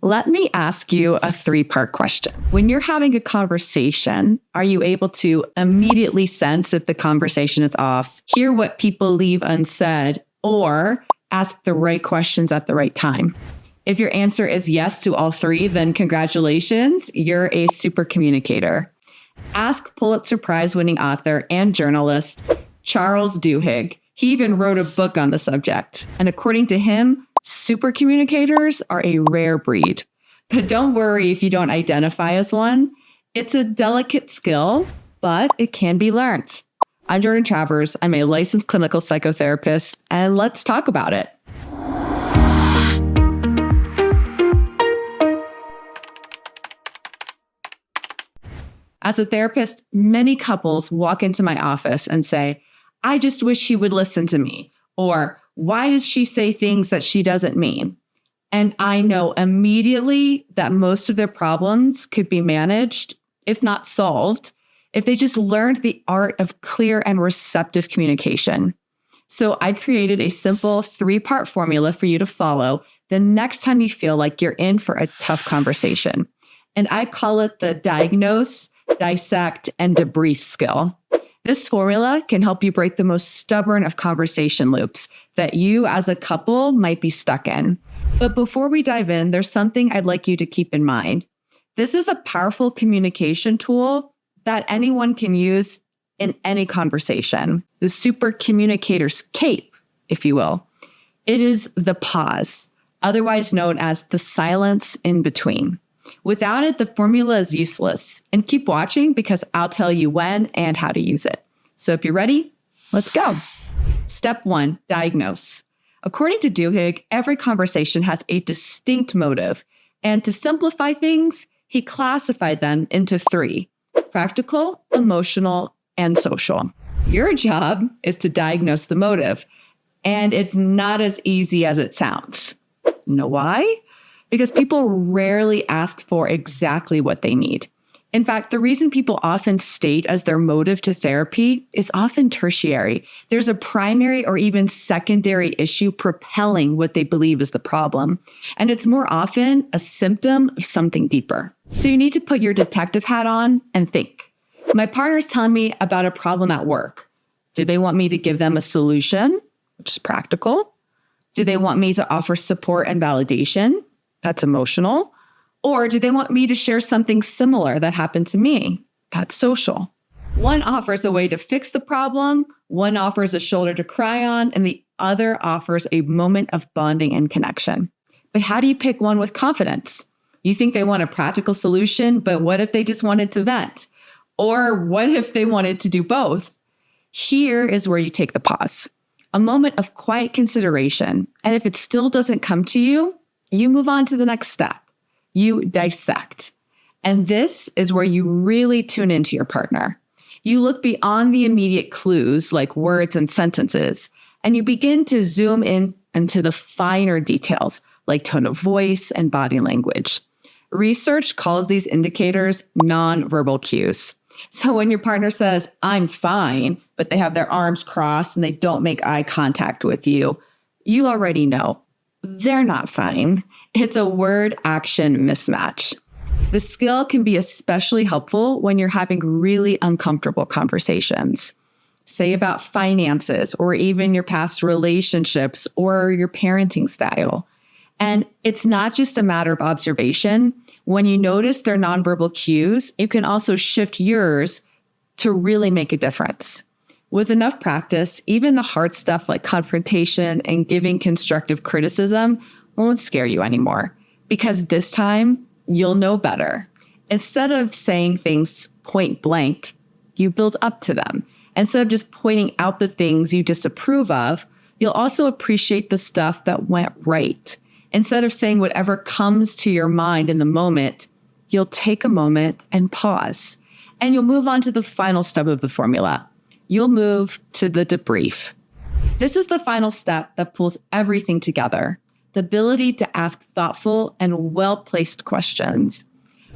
Let me ask you a 3-part question. When you're having a conversation, are you able to immediately sense if the conversation is off, hear what people leave unsaid, or ask the right questions at the right time? If your answer is yes to all 3, then congratulations, you're a super communicator. Ask Pulitzer Prize-winning author and journalist Charles Duhigg. He even wrote a book on the subject. And according to him, supercommunicators are a rare breed. But don't worry if you don't identify as one. It's a delicate skill, but it can be learned. I'm Jordan Travers. I'm a licensed clinical psychotherapist, and let's talk about it. As a therapist, many couples walk into my office and say, I just wish he would listen to me, or why does she say things that she doesn't mean? And I know immediately that most of their problems could be managed, if not solved, if they just learned the art of clear and receptive communication. So I created a simple 3-part formula for you to follow the next time you feel like you're in for a tough conversation. And I call it the Diagnose, Dissect, and Debrief skill. This formula can help you break the most stubborn of conversation loops that you as a couple might be stuck in. But before we dive in, there's something I'd like you to keep in mind. This is a powerful communication tool that anyone can use in any conversation. The Supercommunicator's cape, if you will. It is the pause, otherwise known as the silence in between. Without it, the formula is useless. And keep watching because I'll tell you when and how to use it. So if you're ready, let's go. Step 1, diagnose. According to Duhigg, every conversation has a distinct motive. And to simplify things, he classified them into 3: practical, emotional, and social. Your job is to diagnose the motive. And it's not as easy as it sounds. You know why? Because people rarely ask for exactly what they need. In fact, the reason people often state as their motive to therapy is often tertiary. There's a primary or even secondary issue propelling what they believe is the problem. And it's more often a symptom of something deeper. So you need to put your detective hat on and think. My partner's telling me about a problem at work. Do they want me to give them a solution, which is practical? Do they want me to offer support and validation? That's emotional. Or do they want me to share something similar that happened to me? That's social. One offers a way to fix the problem, one offers a shoulder to cry on, and the other offers a moment of bonding and connection. But how do you pick one with confidence? You think they want a practical solution, but what if they just wanted to vent? Or what if they wanted to do both? Here is where you take the pause. A moment of quiet consideration. And if it still doesn't come to you, you move on to the next step. You dissect. And this is where you really tune into your partner. You look beyond the immediate clues like words and sentences, and you begin to zoom in into the finer details like tone of voice and body language. Research calls these indicators nonverbal cues. So when your partner says, I'm fine, but they have their arms crossed and they don't make eye contact with you, you already know they're not fine. It's a word-action mismatch. The skill can be especially helpful when you're having really uncomfortable conversations, say about finances or even your past relationships or your parenting style. And it's not just a matter of observation. When you notice their nonverbal cues, you can also shift yours to really make a difference. With enough practice, even the hard stuff like confrontation and giving constructive criticism won't scare you anymore, because this time you'll know better. Instead of saying things point blank, you build up to them. Instead of just pointing out the things you disapprove of, you'll also appreciate the stuff that went right. Instead of saying whatever comes to your mind in the moment, you'll take a moment and pause. And you'll move on to the final step of the formula. You'll move to the debrief. This is the final step that pulls everything together. The ability to ask thoughtful and well-placed questions.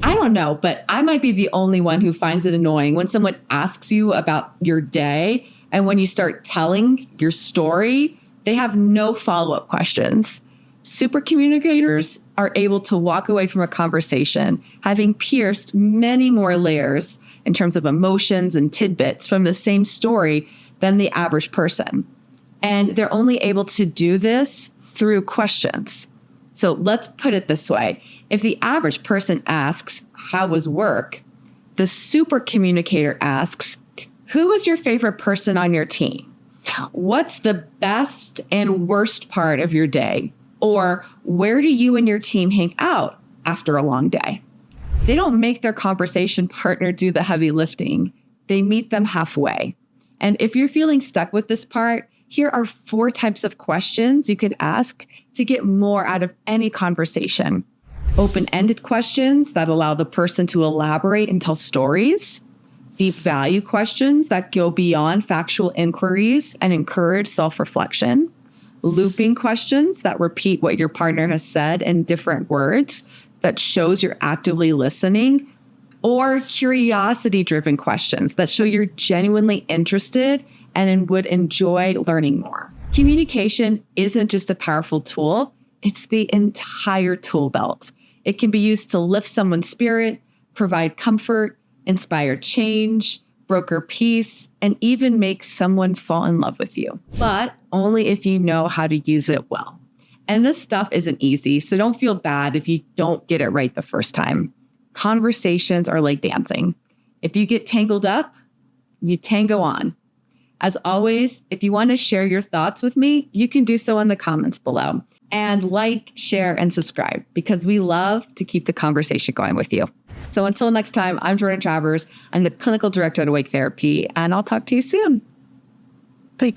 I don't know, but I might be the only one who finds it annoying when someone asks you about your day, and when you start telling your story, they have no follow-up questions. Supercommunicators are able to walk away from a conversation having pierced many more layers in terms of emotions and tidbits from the same story than the average person. And they're only able to do this through questions. So let's put it this way. If the average person asks, "How was work?" the supercommunicator asks, "Who was your favorite person on your team? What's the best and worst part of your day? Or where do you and your team hang out after a long day?" They don't make their conversation partner do the heavy lifting. They meet them halfway. And if you're feeling stuck with this part, here are 4 types of questions you can ask to get more out of any conversation. Open-ended questions that allow the person to elaborate and tell stories. Deep value questions that go beyond factual inquiries and encourage self-reflection. Looping questions that repeat what your partner has said in different words that shows you're actively listening. Or curiosity-driven questions that show you're genuinely interested and would enjoy learning more. Communication isn't just a powerful tool, it's the entire tool belt. It can be used to lift someone's spirit, provide comfort, inspire change, broker peace, and even make someone fall in love with you. But only if you know how to use it well. And this stuff isn't easy, so don't feel bad if you don't get it right the first time. Conversations are like dancing. If you get tangled up, you tango on. As always, if you want to share your thoughts with me, you can do so in the comments below. And like, share, and subscribe because we love to keep the conversation going with you. So until next time, I'm Jordan Travers. I'm the Clinical Director at Awake Therapy, and I'll talk to you soon. Bye.